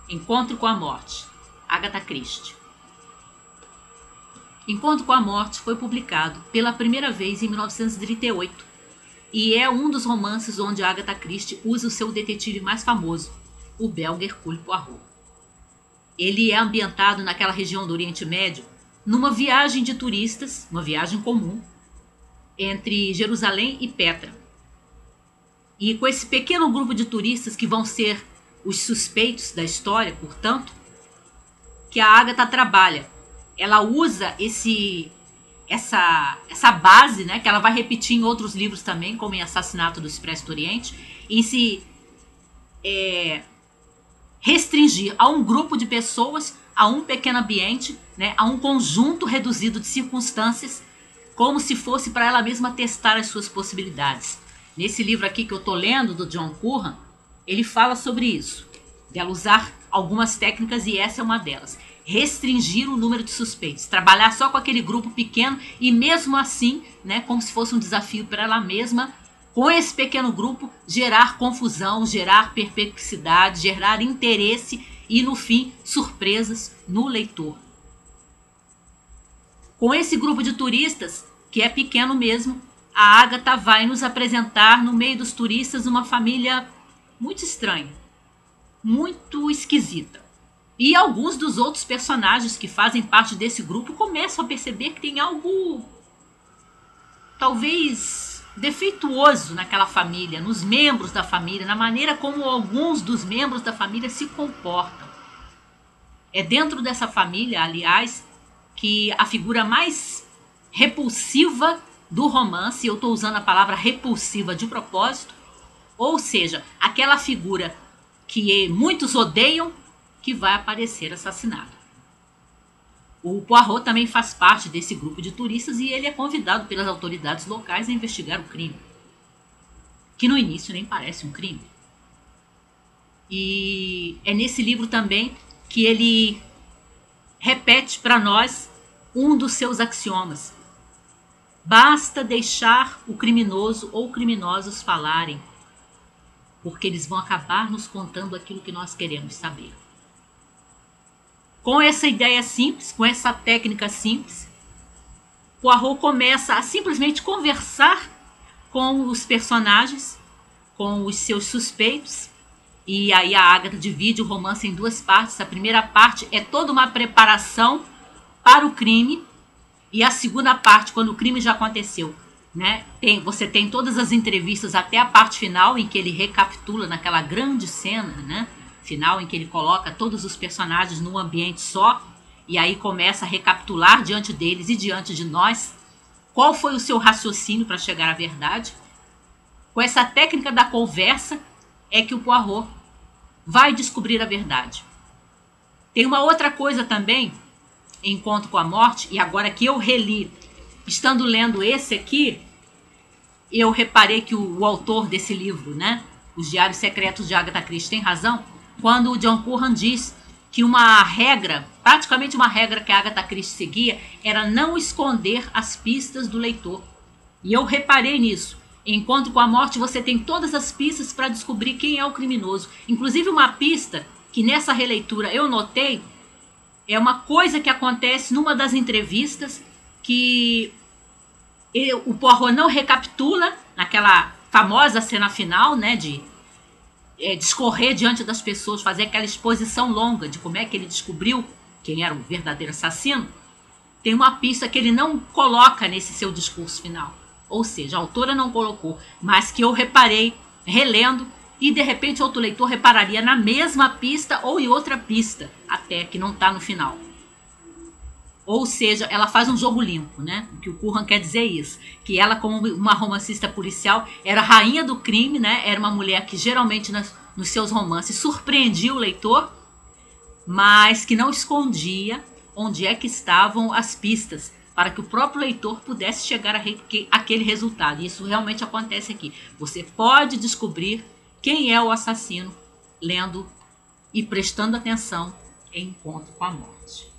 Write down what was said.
Encontro com a Morte, Agatha Christie. Encontro com a Morte foi publicado pela primeira vez em 1938 e é um dos romances onde Agatha Christie usa o seu detetive mais famoso, o belga Hercule Poirot. Ele é ambientado naquela região do Oriente Médio, numa viagem de turistas, uma viagem comum, entre Jerusalém e Petra. E com esse pequeno grupo de turistas que vão ser os suspeitos da história, portanto, que a Agatha trabalha. Ela usa essa base, né, que ela vai repetir em outros livros também, como em Assassinato do Expresso do Oriente, em se restringir a um grupo de pessoas, a um pequeno ambiente, né, a um conjunto reduzido de circunstâncias, como se fosse para ela mesma testar as suas possibilidades. Nesse livro aqui que eu estou lendo, do John Curran, ele fala sobre isso, dela usar algumas técnicas e essa é uma delas. Restringir o número de suspeitos, trabalhar só com aquele grupo pequeno e mesmo assim, né, como se fosse um desafio para ela mesma, com esse pequeno grupo, gerar confusão, gerar perplexidade, gerar interesse e, no fim, surpresas no leitor. Com esse grupo de turistas, que é pequeno mesmo, a Agatha vai nos apresentar no meio dos turistas uma família muito estranha, muito esquisita. E alguns dos outros personagens que fazem parte desse grupo começam a perceber que tem algo talvez defeituoso naquela família, nos membros da família, na maneira como alguns dos membros da família se comportam. É dentro dessa família, aliás, que a figura mais repulsiva do romance, eu estou usando a palavra repulsiva de propósito, ou seja, aquela figura que muitos odeiam, que vai aparecer assassinado. O Poirot também faz parte desse grupo de turistas e ele é convidado pelas autoridades locais a investigar o crime, que no início nem parece um crime. E é nesse livro também que ele repete para nós um dos seus axiomas. Basta deixar o criminoso ou criminosos falarem, porque eles vão acabar nos contando aquilo que nós queremos saber. Com essa ideia simples, com essa técnica simples, Poirot começa a simplesmente conversar com os personagens, com os seus suspeitos, e aí a Agatha divide o romance em duas partes. A primeira parte é toda uma preparação para o crime, e a segunda parte, quando o crime já aconteceu, né, você tem todas as entrevistas até a parte final, em que ele recapitula naquela grande cena, né, final, em que ele coloca todos os personagens num ambiente só, e aí começa a recapitular diante deles e diante de nós qual foi o seu raciocínio para chegar à verdade. Com essa técnica da conversa é que o Poirot vai descobrir a verdade. Tem uma outra coisa também, Encontro com a Morte, e agora que eu reli, estando lendo esse aqui, eu reparei que o autor desse livro, né, Os Diários Secretos de Agatha Christie, tem razão, quando o John Curran diz que uma regra, praticamente uma regra que a Agatha Christie seguia, era não esconder as pistas do leitor. E eu reparei nisso. Em Encontro com a Morte, você tem todas as pistas para descobrir quem é o criminoso. Inclusive uma pista que nessa releitura eu notei, é uma coisa que acontece numa das entrevistas, que o Poirot não recapitula naquela famosa cena final, né, de discorrer diante das pessoas, fazer aquela exposição longa de como é que ele descobriu quem era o verdadeiro assassino. Tem uma pista que ele não coloca nesse seu discurso final, ou seja, a autora não colocou, mas que eu reparei relendo, e de repente outro leitor repararia na mesma pista ou em outra pista, até que não está no final. Ou seja, ela faz um jogo limpo, né? O que o Curran quer dizer é isso, que ela, como uma romancista policial, era a rainha do crime, né? Era uma mulher que geralmente nos seus romances surpreendia o leitor, mas que não escondia onde é que estavam as pistas, para que o próprio leitor pudesse chegar àquele resultado. E isso realmente acontece aqui. Você pode descobrir quem é o assassino lendo e prestando atenção em Encontro com a Morte.